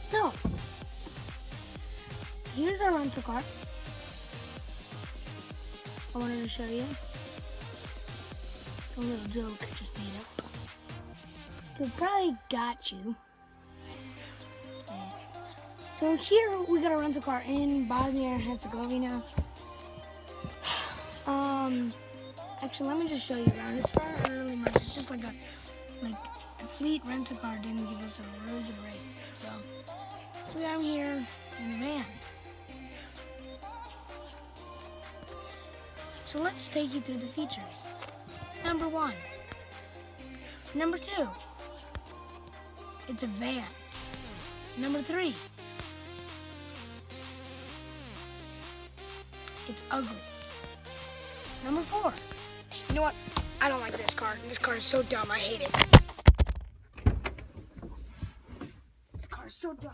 So, here's our rental car. I wanted to show you. A little joke I just made up. It probably got you. Yeah. So here we got a rental car in Bosnia and Herzegovina. Actually, let me just show you around. It's not really much. It's just like a fleet rental car didn't give us a really good rate. So I'm here in the van. So let's take you through the features. Number 1. Number 2. It's a van. Number 3. It's ugly. Number 4. You know what? I don't like this car. This car is so dumb. I hate it. This car is so dumb.